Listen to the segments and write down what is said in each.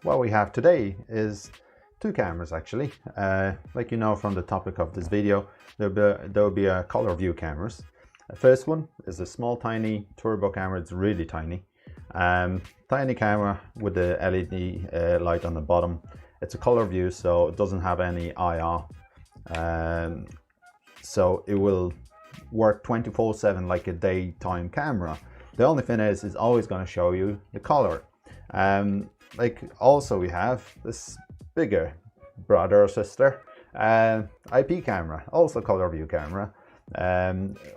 what we have today is two cameras actually. Like you know from the topic of this video, there'll be a ColorVu cameras. The first one is a small tiny turbo camera. It's really tiny. Tiny camera with the LED light on the bottom. It's a ColorVu, so it doesn't have any IR. So it will work 24/7 like a daytime camera. The only thing is it's always going to show you the color. Like also we have this bigger brother or sister IP camera, also ColorVu camera.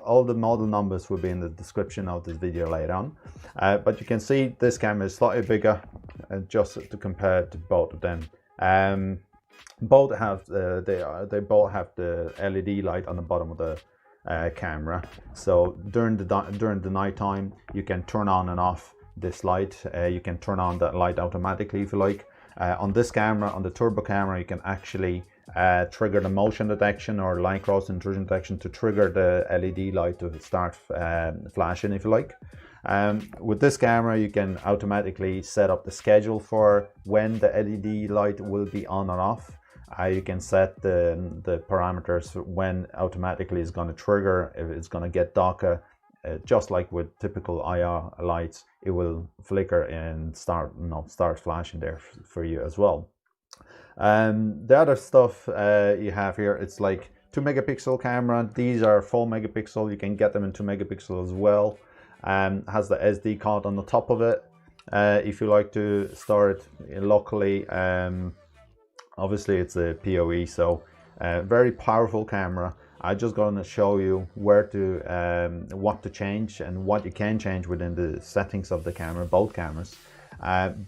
All the model numbers will be in the description of this video later on, but you can see this camera is slightly bigger, just to compare to both of them. Both have they both have the LED light on the bottom of the camera, so during the night time you can turn on and off this light. You can turn on that light automatically if you like. On this camera, on the turbo camera, you can actually trigger the motion detection or line cross intrusion detection to trigger the LED light to start flashing if you like. With this camera you can automatically set up the schedule for when the LED light will be on or off. You can set the parameters when automatically it's going to trigger, if it's going to get darker. Just like with typical IR lights, it will flicker and start flashing there for you as well. The other stuff you have here, it's like 2 megapixel camera. These are 4 megapixel. You can get them in 2 megapixel as well. Has the SD card on the top of it if you like to store it locally. Obviously it's a PoE, so very powerful camera. I'm just going to show you where to what to change and what you can change within the settings of the camera, both cameras.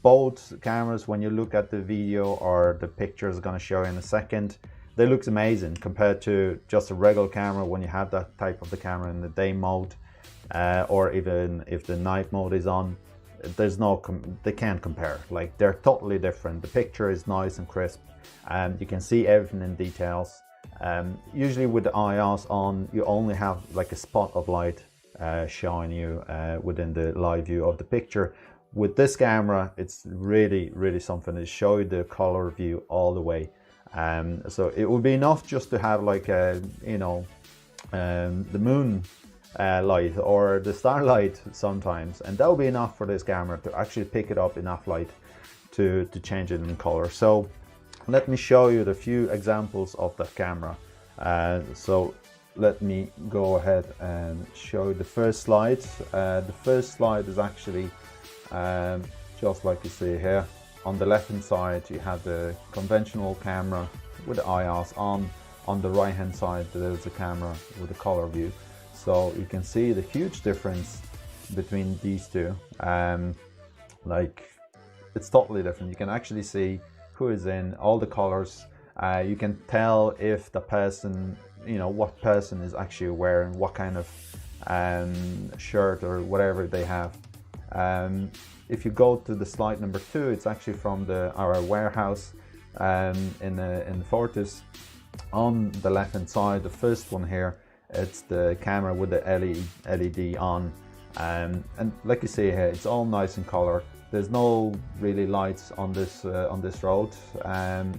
Both cameras, when you look at the video or the pictures I'm going to show you in a second, they look amazing compared to just a regular camera. When you have that type of the camera in the day mode, or even if the night mode is on, there's no they can't compare. Like, they're totally different. The picture is nice and crisp, and you can see everything in details. Usually with the IRs on, you only have like a spot of light showing you within the live view of the picture. With this camera, it's really something to show you the color view all the way. So it would be enough just to have like a, the moon light or the starlight sometimes, and that will be enough for this camera to actually pick it up enough light to change it in color. So let me show you the few examples of that camera. So let me go ahead and show you the first slide. The first slide is actually just like you see here. On the left hand side you have the conventional camera with the IRs on. On the right hand side there's a camera with the ColorVu. So you can see the huge difference between these two. Like, it's totally different. You can actually see who is in all the colors. You can tell if the person, what person is actually wearing what kind of shirt or whatever they have. If you go to the slide number 2, it's actually from our warehouse in the Fortis. On the left hand side, the first one here, it's the camera with the LED on, and like you see here, it's all nice in color. There's no really lights on this road.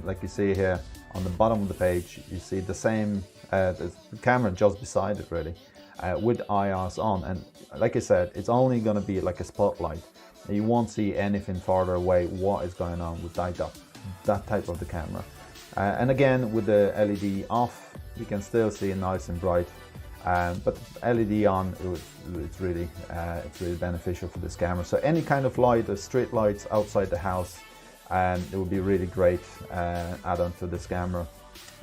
Like you see here on the bottom of the page, you see the same the camera just beside it really, with IRs on. And like I said, it's only going to be like a spotlight. You won't see anything farther away what is going on with that type of the camera. And again, with the LED off, you can still see it nice and bright. But LED on, it's really beneficial for this camera. So any kind of light, street lights outside the house, it would be really great add-on to this camera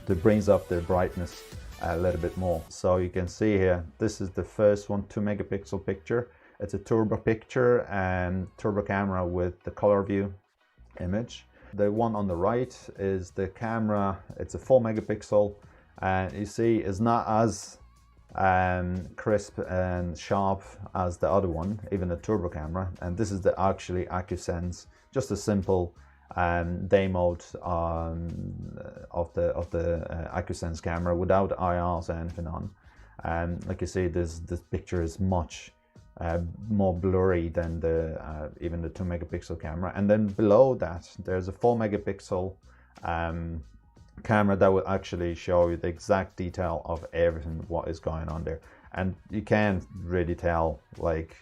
that brings up the brightness a little bit more. So you can see here, this is the first one, 2 megapixel picture. It's a turbo picture and turbo camera with the ColorVu image. The one on the right is the camera. It's a 4 megapixel, and you see it's not as crisp and sharp as the other one, even the turbo camera. And this is the actually AccuSense, just a simple day mode of the AccuSense camera without IRs or anything on. And like you see, this picture is much more blurry than the even the 2 megapixel camera. And then below that there's a 4 megapixel camera that will actually show you the exact detail of everything what is going on there. And you can really tell, like,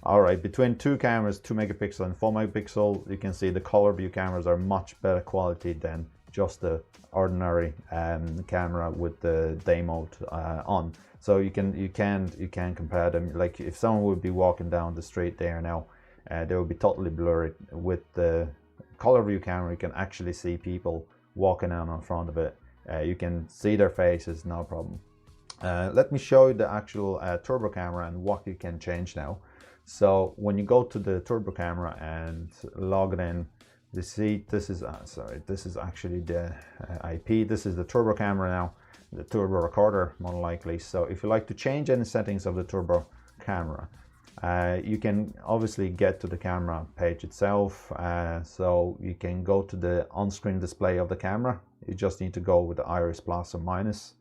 all right, between two cameras, 2 megapixel and 4 megapixel, you can see the ColorVu cameras are much better quality than just the ordinary camera with the day mode on. So you can compare them. Like if someone would be walking down the street there now, they would be totally blurry. With the ColorVu camera, you can actually see people walking out in front of it. You can see their faces, no problem. Let me show you the actual turbo camera and what you can change now. So when you go to the turbo camera and log it in, you see this is this is actually the IP. This is the turbo camera now, the turbo recorder more likely. So if you like to change any settings of the turbo camera, you can obviously get to the camera page itself. So you can go to the on-screen display of the camera. You just need to go with the iris plus or minus.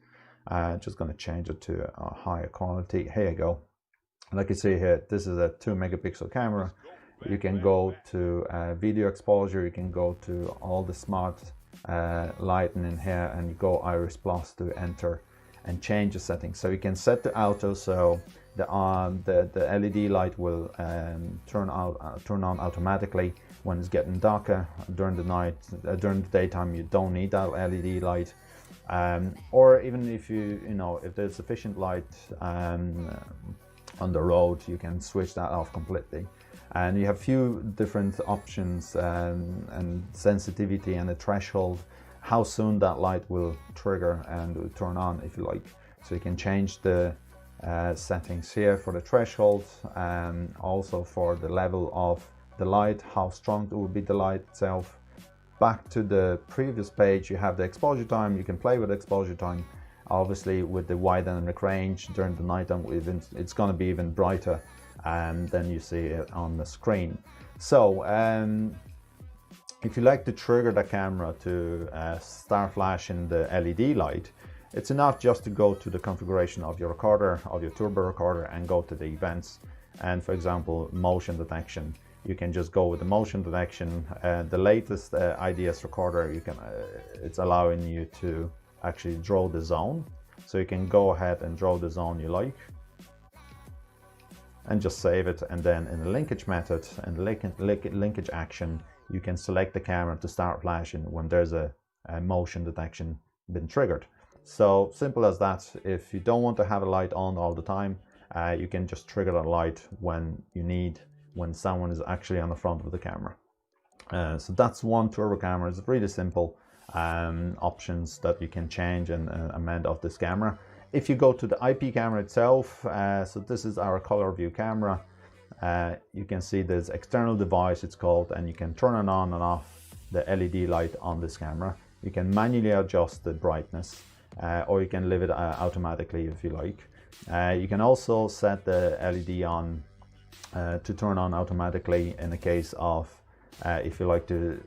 Just going to change it to a higher quality. Here you go. Like you see here, this is a 2 megapixel camera. You can go to video exposure. You can go to all the smart lighting in here, and you go iris plus to enter and change the settings. So you can set the auto, so the LED light will turn on automatically when it's getting darker. During the night, during the daytime, you don't need that LED light. Or even if if there's sufficient light on the road, you can switch that off completely. And you have few different options and sensitivity and a threshold, how soon that light will trigger and will turn on if you like. So you can change the settings here for the threshold, and also for the level of the light, how strong it will be the light itself. Back to the previous page, you have the exposure time. You can play with exposure time. Obviously with the wide dynamic range during the night time, it's going to be even brighter than you see it on the screen. So if you like to trigger the camera to start flashing the LED light, it's enough just to go to the configuration of your recorder, of your turbo recorder, and go to the events. And for example, motion detection, you can just go with the motion detection. The latest IDS recorder, it's allowing you to actually draw the zone. So you can go ahead and draw the zone you like and just save it. And then in the linkage method and linkage action, you can select the camera to start flashing when there's a motion detection been triggered. So simple as that. If you don't want to have a light on all the time, you can just trigger that light when you need, when someone is actually on the front of the camera. So that's one turbo camera. It's really simple options that you can change and amend of this camera. If you go to the IP camera itself, so this is our ColorVu camera. You can see this external device, it's called, and you can turn on and off the LED light on this camera. You can manually adjust the brightness, or you can leave it automatically if you like. You can also set the LED on to turn on automatically in the case of if you like to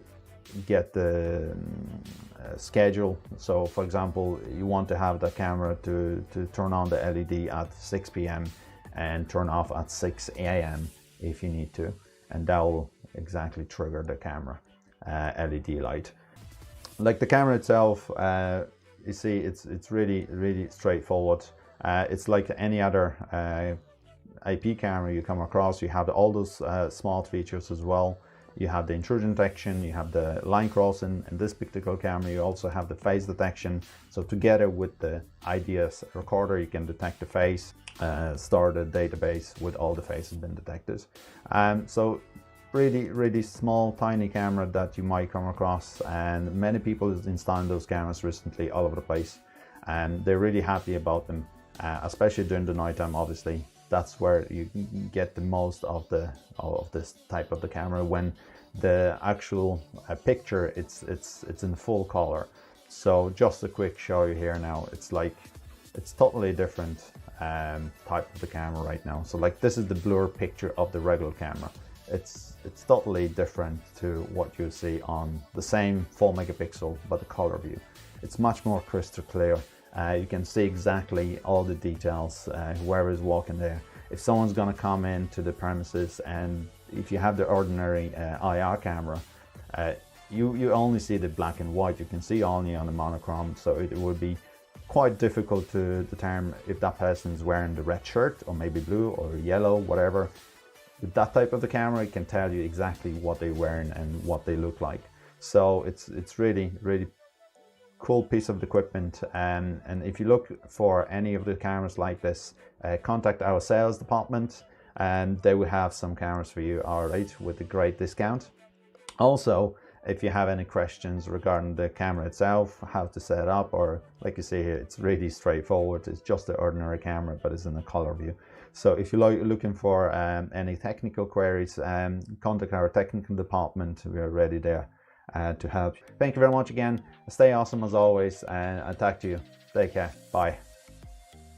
get the schedule. So for example, you want to have the camera to turn on the LED at 6 p.m. and turn off at 6 a.m. if you need to, and that will exactly trigger the camera LED light. Like the camera itself, you see it's really straightforward. It's like any other IP camera you come across. You have all those smart features as well. You have the intrusion detection, you have the line crossing. In this particular camera, you also have the face detection. So together with the IDS recorder, you can detect the face, store the database with all the faces been detected. So really small, tiny camera that you might come across, and many people installing those cameras recently all over the place, and they're really happy about them, especially during the nighttime. Obviously, that's where you get the most of this type of the camera, when the actual picture it's in full color. So just a quick show you here now. It's totally different type of the camera right now. So like this is the blur picture of the regular camera. It's totally different to what you see on the same 4 megapixel but the ColorVu. It's much more crystal clear. You can see exactly all the details, whoever is walking there. if someone's going to come into the premises, and if you have the ordinary IR camera, you only see the black and white. You can see only on the monochrome, so it would be quite difficult to determine if that person's wearing the red shirt or maybe blue or yellow, whatever. With that type of the camera, it can tell you exactly what they're wearing and what they look like. So it's really cool piece of equipment. And if you look for any of the cameras like this, contact our sales department and they will have some cameras for you, all right, with a great discount. Also, if you have any questions regarding the camera itself, how to set it up, or like you see here, it's really straightforward. It's just an ordinary camera, but it's in a ColorVu. So if you're looking for any technical queries, contact our technical department. We are ready there to help. Thank you very much again. Stay awesome as always, and I'll talk to you. Take care. Bye.